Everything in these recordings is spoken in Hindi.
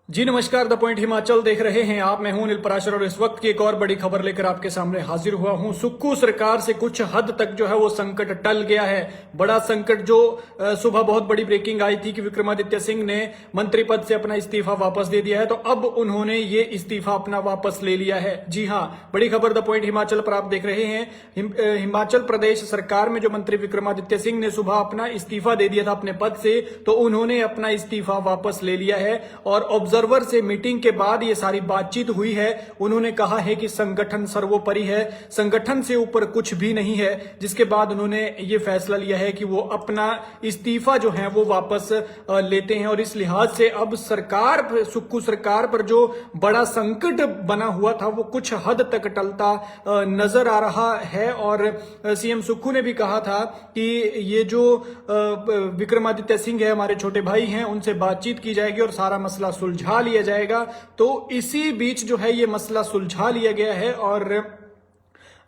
जी नमस्कार, द पॉइंट हिमाचल देख रहे हैं आप। मैं हूं अनिल पराशर और इस वक्त की एक और बड़ी खबर लेकर आपके सामने हाजिर हुआ हूं। सुक्खू सरकार से कुछ हद तक जो है वो संकट टल गया है। बड़ा संकट जो सुबह बहुत बड़ी ब्रेकिंग आई थी कि विक्रमादित्य सिंह ने मंत्री पद से अपना इस्तीफा वापस दे दिया है, तो अब उन्होंने ये इस्तीफा अपना वापस ले लिया है। जी हां, बड़ी खबर द पॉइंट हिमाचल पर आप देख रहे हैं। हिमाचल प्रदेश सरकार में जो मंत्री विक्रमादित्य सिंह ने सुबह अपना इस्तीफा दे दिया था अपने पद से, तो उन्होंने अपना इस्तीफा वापस ले लिया है। और ऑब्जर्वर से मीटिंग के बाद ये सारी बातचीत हुई है। उन्होंने कहा है कि संगठन सर्वोपरि है, संगठन से ऊपर कुछ भी नहीं है, जिसके बाद उन्होंने ये फैसला लिया है कि वो अपना इस्तीफा जो है वो वापस लेते हैं। और इस लिहाज से अब सरकार, सुक्खू सरकार पर जो बड़ा संकट बना हुआ था वो कुछ हद तक टलता नजर आ रहा है। और सीएम सुक्खू ने भी कहा था कि ये जो विक्रमादित्य सिंह है, हमारे छोटे भाई हैं, उनसे बातचीत की जाएगी और सारा मसला सुलझा लिया जाएगा। तो इसी बीच जो है ये मसला सुलझा लिया गया है और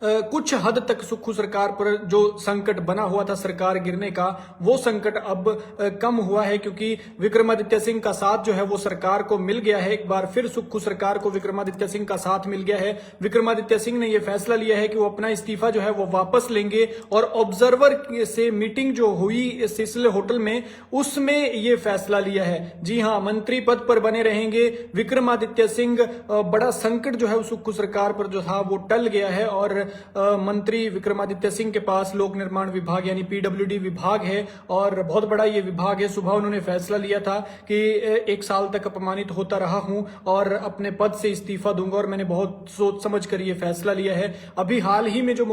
कुछ हद तक सुक्खू सरकार पर जो संकट बना हुआ था सरकार गिरने का, वो संकट अब कम हुआ है, क्योंकि विक्रमादित्य सिंह का साथ जो है वो सरकार को मिल गया है। एक बार फिर सुक्खू सरकार को विक्रमादित्य सिंह का साथ मिल गया है। विक्रमादित्य सिंह ने यह फैसला लिया है कि वो अपना इस्तीफा जो है वो वापस लेंगे। और ऑब्जर्वर से मीटिंग जो हुई सिलसिले होटल में, उसमें ये फैसला लिया है। जी हां, मंत्री पद पर बने रहेंगे विक्रमादित्य सिंह। बड़ा संकट जो है सुक्खू सरकार पर जो था वो टल गया है। और मंत्री विक्रमादित्य सिंह के पास लोक निर्माण विभाग यानी पीडब्ल्यूडी विभाग है और बहुत बड़ा ये विभाग है। सुबह उन्होंने फैसला लिया था कि 1 साल तक अपमानित होता रहा हूं और अपने पद से इस्तीफा दूंगा, और मैंने बहुत सोच समझ कर ये फैसला लिया है। अभी हाल ही में जो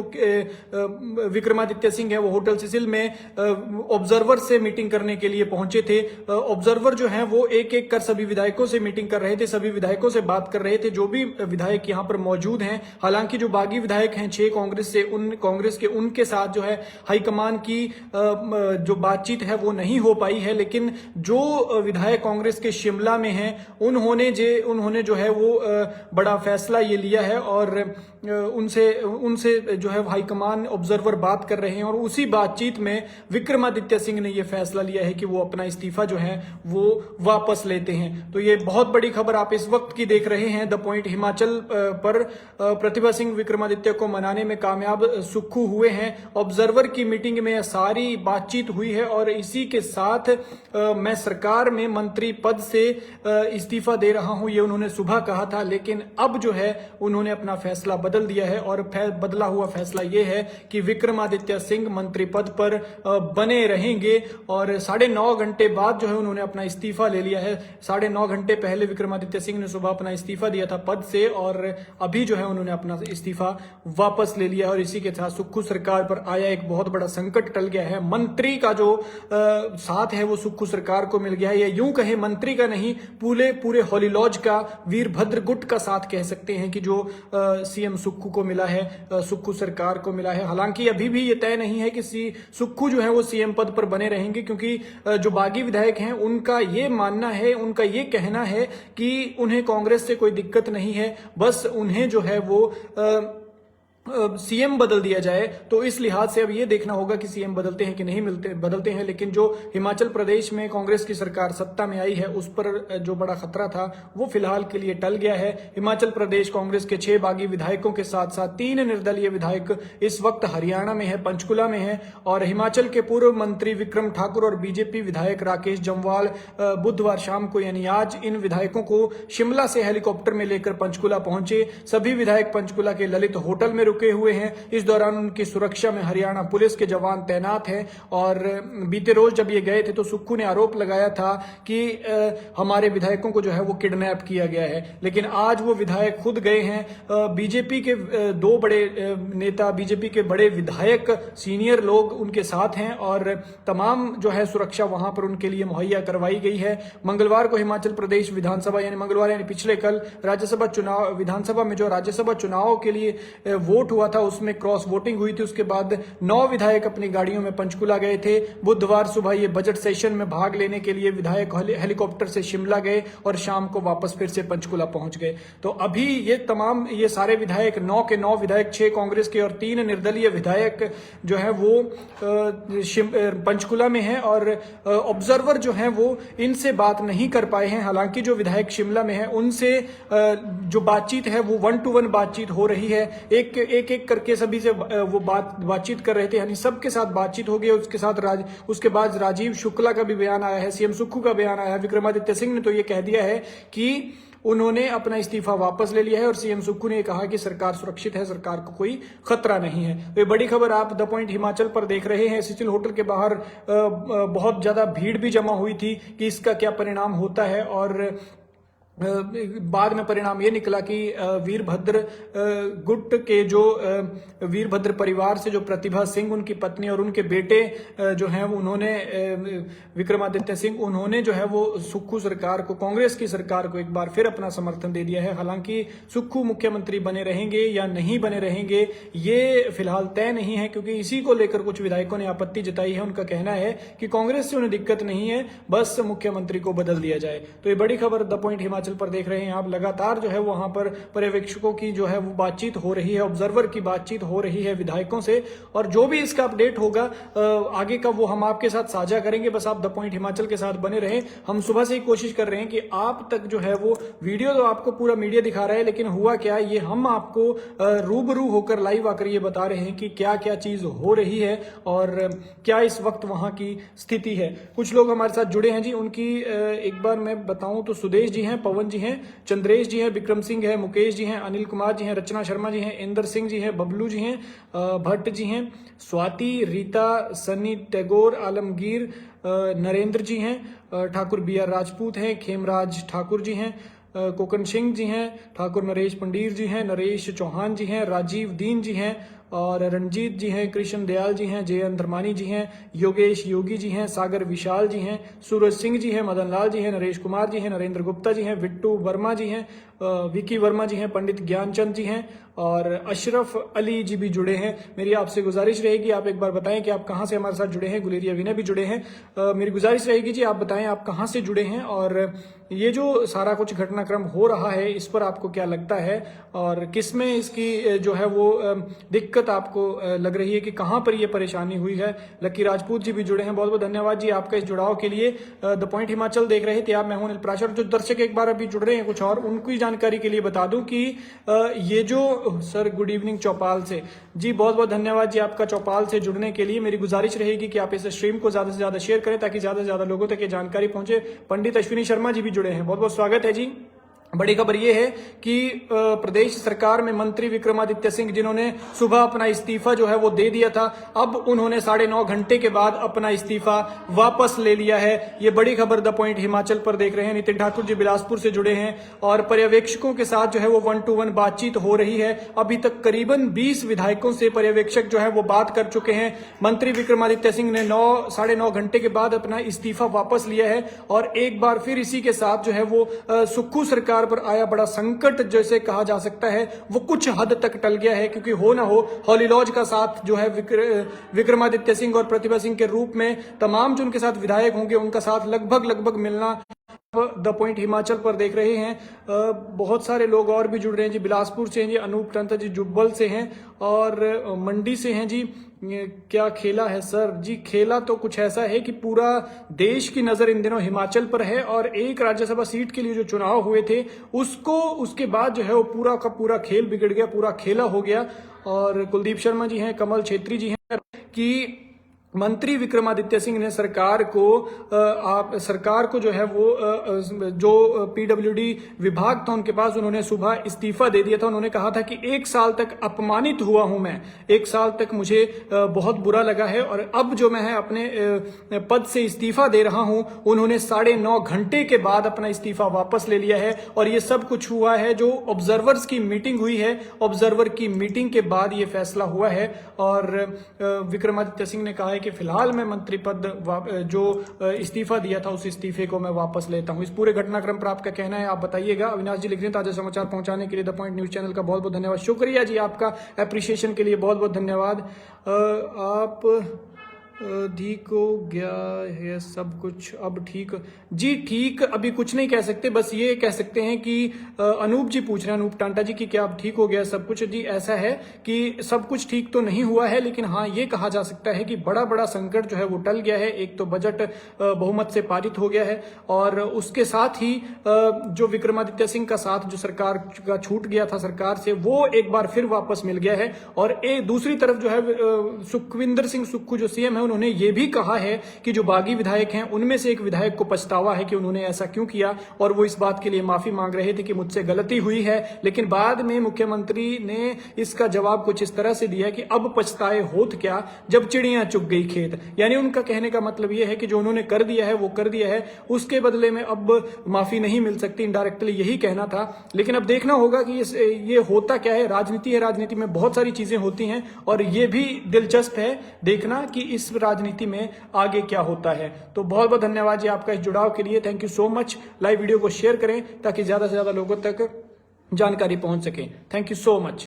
विक्रमादित्य सिंह है वो होटल सिसिल में ऑब्जर्वर से मीटिंग करने के लिए पहुंचे थे। ऑब्जर्वर जो है वो एक एक कर सभी विधायकों से मीटिंग कर रहे थे, सभी विधायकों से बात कर रहे थे, जो भी विधायक यहां पर मौजूद हैं। हालांकि जो बागी विधायक हैं 6 कांग्रेस के, उनके साथ जो है हाईकमान की जो बातचीत है वो नहीं हो पाई है। लेकिन जो विधायक कांग्रेस के शिमला में हैं, उन्होंने जो है वो बड़ा फैसला ये लिया है और उनसे जो है हाईकमान ऑब्जर्वर बात कर रहे हैं। और उसी बातचीत में विक्रमादित्य सिंह ने यह फैसला लिया है कि वो अपना इस्तीफा जो है वो वापस लेते हैं। तो ये बहुत बड़ी खबर आप इस वक्त की देख रहे हैं द पॉइंट हिमाचल पर। प्रतिभा सिंह विक्रमादित्य को मनाने में कामयाब सुक्खू हुए हैं। ऑब्जर्वर की मीटिंग में सारी बातचीत हुई है और इसी के साथ मैं सरकार में मंत्री पद से इस्तीफा दे रहा हूं, ये उन्होंने सुबह कहा था। लेकिन अब जो है उन्होंने अपना फैसला बदल दिया है और बदला हुआ फैसला ये है कि विक्रमादित्य सिंह मंत्री पद पर बने रहेंगे। और 9.5 घंटे बाद जो है उन्होंने अपना इस्तीफा ले लिया है। 9.5 घंटे पहले विक्रमादित्य सिंह ने सुबह अपना इस्तीफा दिया था पद से, और अभी जो है उन्होंने अपना इस्तीफा वापस ले लिया। और इसी के साथ सुक्खू सरकार पर आया एक बहुत बड़ा संकट टल गया है। मंत्री का जो साथ है वो सुक्खू सरकार को मिल गया है। या यूं कहे, मंत्री का नहीं, पूरे हॉली लॉज का, वीरभद्र गुट का साथ कह सकते हैं कि जो सीएम सुक्खू को मिला है, सुक्खू सरकार को मिला है। हालांकि अभी भी ये तय नहीं है कि सुक्खू जो है वो सीएम पद पर बने रहेंगे, क्योंकि जो बागी विधायक हैं उनका ये मानना है, उनका ये कहना है कि उन्हें कांग्रेस से कोई दिक्कत नहीं है, बस उन्हें जो है वो सीएम बदल दिया जाए। तो इस लिहाज से अब ये देखना होगा कि सीएम बदलते हैं कि नहीं बदलते हैं। लेकिन जो हिमाचल प्रदेश में कांग्रेस की सरकार सत्ता में आई है, उस पर जो बड़ा खतरा था वो फिलहाल के लिए टल गया है। हिमाचल प्रदेश कांग्रेस के 6 बागी विधायकों के साथ साथ 3 निर्दलीय विधायक इस वक्त हरियाणा में है, पंचकुला में है। और हिमाचल के पूर्व मंत्री विक्रम ठाकुर और बीजेपी विधायक राकेश जम्वाल बुधवार शाम को यानी आज इन विधायकों को शिमला से हेलीकॉप्टर में लेकर पंचकुला पहुंचे। सभी विधायक पंचकुला के ललित होटल में रुके हुए हैं। इस दौरान उनकी सुरक्षा में हरियाणा पुलिस के जवान तैनात हैं। और बीते रोज जब ये गए थे तो सुक्खू ने आरोप लगाया था कि हमारे विधायकों को जो है वो किडनैप किया गया है। लेकिन आज वो विधायक खुद गए हैं। बीजेपी के 2 बड़े नेता, बीजेपी के बड़े विधायक, सीनियर लोग उनके साथ हैं और तमाम जो है सुरक्षा वहां पर उनके लिए मुहैया करवाई गई है। मंगलवार को हिमाचल प्रदेश विधानसभा यानी मंगलवार यानी पिछले कल राज्यसभा चुनाव, विधानसभा में जो राज्यसभा चुनाव के लिए वोट वोट हुआ था उसमें क्रॉस वोटिंग हुई थी। उसके बाद 9 विधायक अपनी गाड़ियों में पंचकुला गए थे। बुधवार सुबह ये बजट सेशन में भाग लेने के लिए विधायक हेलीकॉप्टर से शिमला गए और शाम को वापस फिर से पंचकुला पहुंच गए। तो अभी ये सारे विधायक 9 के 9 विधायक, 6 कांग्रेस के और 3 निर्दलीय विधायक जो है वो पंचकुला में हैं और ऑब्जर्वर जो है वो इनसे बात नहीं कर पाए हैं। हालांकि जो विधायक शिमला में है उनसे जो बातचीत है वो 1 to 1 बातचीत हो रही है। एक करके सभी से वो बातचीत कर रहे थे, यानी सबके साथ बातचीत हो गई। उसके बाद राजीव शुक्ला का भी बयान आया है, सीएम सुक्खू का बयान आया है। विक्रमादित्य सिंह ने तो ये कह दिया है कि उन्होंने अपना इस्तीफा वापस ले लिया है और सीएम सुक्खू ने कहा कि सरकार सुरक्षित है, सरकार को कोई खतरा नहीं है। तो ये बड़ी खबर आप द पॉइंट हिमाचल पर देख रहे हैं। सिसिल होटल के बाहर बहुत ज्यादा भीड़ भी जमा हुई थी कि इसका क्या परिणाम होता है, और बाद में परिणाम ये निकला कि वीरभद्र गुट के जो वीरभद्र परिवार से जो प्रतिभा सिंह, उनकी पत्नी और उनके बेटे जो हैं उन्होंने विक्रमादित्य सिंह, उन्होंने जो है वो सुक्खू सरकार को, कांग्रेस की सरकार को एक बार फिर अपना समर्थन दे दिया है। हालांकि सुक्खू मुख्यमंत्री बने रहेंगे या नहीं बने रहेंगे ये फिलहाल तय नहीं है, क्योंकि इसी को लेकर कुछ विधायकों ने आपत्ति जताई है। उनका कहना है कि कांग्रेस से उन्हें दिक्कत नहीं है, बस मुख्यमंत्री को बदल दिया जाए। तो ये बड़ी खबर द पॉइंट हिमाचल पर देख रहे हैं आप। लगातार जो है वहां पर पर्यवेक्षकों की जो है वो बातचीत हो रही है, ऑब्जर्वर की बातचीत हो रही है विधायकों से, और जो भी इसका अपडेट होगा आगे का वो हम आपके साथ साझा करेंगे। बस आप द पॉइंट हिमाचल के साथ बने रहें। हम सुबह से ही कोशिश कर रहे हैं कि आप तक जो है वो वीडियो, तो आपको पूरा मीडिया दिखा रहा है, लेकिन हुआ क्या ये हम आपको रूबरू होकर लाइव आकर ये बता रहे हैं कि क्या क्या चीज हो रही है और क्या इस वक्त वहां की स्थिति है। कुछ लोग हमारे साथ जुड़े हैं जी, उनकी एक बार मैं बताऊं तो सुदेश जी हैं, पवन जी हैं, चंद्रेश जी हैं, विक्रम सिंह है, मुकेश जी हैं, अनिल कुमार जी हैं, रचना शर्मा जी हैं, इंदर सिंह जी हैं, बबलू जी हैं, भट्ट जी हैं, स्वाति, रीता, सन्नी, टैगोर, आलमगीर, नरेंद्र जी हैं, ठाकुर BR राजपूत हैं, खेमराज ठाकुर जी हैं, कोकन सिंह जी हैं, ठाकुर नरेश पंडीर जी हैं, नरेश चौहान जी हैं, राजीव दीन जी हैं और रंजीत जी हैं, कृष्ण दयाल जी हैं, जय अंधरमानी जी हैं, योगेश योगी जी हैं, सागर विशाल जी हैं, सूरज सिंह जी हैं, मदन लाल जी हैं, नरेश कुमार जी हैं, नरेंद्र गुप्ता जी हैं, विट्टू वर्मा जी हैं, विकी वर्मा जी हैं, पंडित ज्ञानचंद जी हैं और अशरफ अली जी भी जुड़े हैं। मेरी आपसे गुजारिश रहेगी आप एक बार बताएं कि आप कहां से हमारे साथ जुड़े हैं। गुलेरिया विनय भी जुड़े हैं। मेरी गुजारिश रहेगी जी आप बताएं आप कहां से जुड़े हैं और ये जो सारा कुछ घटनाक्रम हो रहा है इस पर आपको क्या लगता है और किसमें इसकी जो है वो दिक्कत आपको लग रही है कि कहां पर ये परेशानी हुई है। लकी राजपूत जी भी जुड़े हैं, बहुत बहुत धन्यवाद जी आपका इस जुड़ाव के लिए। द पॉइंट हिमाचल देख रहे थे आप, मैं हूं अनिल पराशर। जो दर्शक एक बार अभी जुड़ रहे हैं कुछ और उनकी जानकारी के लिए बता दूं कि ये जो सर गुड इवनिंग चौपाल से जी, बहुत बहुत धन्यवाद जी आपका चौपाल से जुड़ने के लिए। मेरी गुजारिश रहेगी कि आप इस स्ट्रीम को ज्यादा से ज्यादा शेयर करें ताकि ज्यादा से ज्यादा लोगों तक ये जानकारी पहुंचे। पंडित अश्विनी शर्मा जी भी जुड़े हैं, बहुत बहुत स्वागत है जी। बड़ी खबर यह है कि प्रदेश सरकार में मंत्री विक्रमादित्य सिंह, जिन्होंने सुबह अपना इस्तीफा जो है वो दे दिया था, अब उन्होंने 9.5 घंटे के बाद अपना इस्तीफा वापस ले लिया है। ये बड़ी खबर द पॉइंट हिमाचल पर देख रहे हैं। नितिन ठाकुर जी बिलासपुर से जुड़े हैं और पर्यवेक्षकों के साथ जो है वो 1 to 1 बातचीत हो रही है। अभी तक करीबन 20 विधायकों से पर्यवेक्षक जो है वो बात कर चुके हैं। मंत्री विक्रमादित्य सिंह ने 9.5 घंटे के बाद अपना इस्तीफा वापस लिया है और एक बार फिर इसी के साथ जो है वो सुक्खू सरकार पर आया बड़ा संकट जैसे कहा जा सकता है वो कुछ हद तक टल गया है, क्योंकि हो ना हो हॉली लॉज का साथ जो है विक्रमादित्य सिंह और प्रतिभा सिंह के रूप में तमाम जो उनके साथ विधायक होंगे उनका साथ लगभग मिलना। द पॉइंट हिमाचल पर देख रहे हैं। बहुत सारे लोग और भी जुड़ रहे हैं जी। बिलासपुर से हैं जी अनूप तंत्र जी, जुब्बल से हैं और मंडी से हैं जी। क्या खेला है सर जी? खेला तो कुछ ऐसा है कि पूरा देश की नजर इन दिनों हिमाचल पर है और एक राज्यसभा सीट के लिए जो चुनाव हुए थे उसके बाद जो है वो पूरा का पूरा खेल बिगड़ गया, पूरा खेला हो गया। और कुलदीप शर्मा जी हैं, कमल छेत्री जी हैं कि मंत्री विक्रमादित्य सिंह ने सरकार को जो है वो जो PWD विभाग था उनके पास, उन्होंने सुबह इस्तीफा दे दिया था। उन्होंने कहा था कि 1 साल तक अपमानित हुआ हूं मैं, 1 साल तक मुझे बहुत बुरा लगा है और अब जो मैं है अपने पद से इस्तीफा दे रहा हूं। उन्होंने 9.5 घंटे के बाद अपना इस्तीफा वापस ले लिया है और ये सब कुछ हुआ है जो ऑब्जर्वर्स की मीटिंग हुई है, ऑब्जर्वर की मीटिंग के बाद ये फैसला हुआ है। और विक्रमादित्य सिंह ने कहा है कि फिलहाल मैं मंत्री पद जो इस्तीफा दिया था उस इस्तीफे को मैं वापस लेता हूं। इस पूरे घटनाक्रम पर आपका कहना है, आप बताइएगा। अविनाश जी लिख रहे हैं, ताजा समाचार पहुंचाने के लिए द पॉइंट न्यूज चैनल का बहुत बहुत धन्यवाद। शुक्रिया जी, आपका अप्रिशिएशन के लिए बहुत बहुत धन्यवाद। आप ठीक हो गया है सब कुछ अब? ठीक जी, ठीक अभी कुछ नहीं कह सकते, बस ये कह सकते हैं कि अनूप जी पूछ रहे हैं, अनूप टांटा जी, कि क्या अब ठीक हो गया सब कुछ? जी ऐसा है कि सब कुछ ठीक तो नहीं हुआ है, लेकिन हाँ ये कहा जा सकता है कि बड़ा बड़ा संकट जो है वो टल गया है। एक तो बजट बहुमत से पारित हो गया है, और उसके साथ ही जो विक्रमादित्य सिंह का साथ जो सरकार का छूट गया था सरकार से, वो एक बार फिर वापस मिल गया है। और एक दूसरी तरफ जो है सुखविंदर सिंह सुक्खू जो सीएम है, उन्होंने ये भी कहा है कि जो बागी विधायक हैं उनमें से एक विधायक को पछतावा है कि उन्होंने ऐसा क्यों किया, और वो इस बात के लिए माफी मांग रहे थे कि मुझसे गलती हुई है। लेकिन बाद में मुख्यमंत्री ने इसका जवाब कुछ इस तरह से दिया कि अब पछताए होत क्या जब चिड़ियां चुग गई खेत। यानी उनका कहने का मतलब ये है कि जो उन्होंने कर दिया है वो कर दिया है, उसके बदले में अब माफी नहीं मिल सकती। इनडायरेक्टली यही कहना था। लेकिन अब देखना होगा कि ये होता क्या है। राजनीति है, राजनीति में बहुत सारी चीजें होती हैं, और ये भी दिलचस्प है देखना कि इस राजनीति में आगे क्या होता है। तो बहुत बहुत धन्यवाद जी आपका इस जुड़ाव के लिए। Thank you so much. Live video को शेयर करें ताकि ज्यादा से ज्यादा लोगों तक जानकारी पहुंच सके। Thank you so much.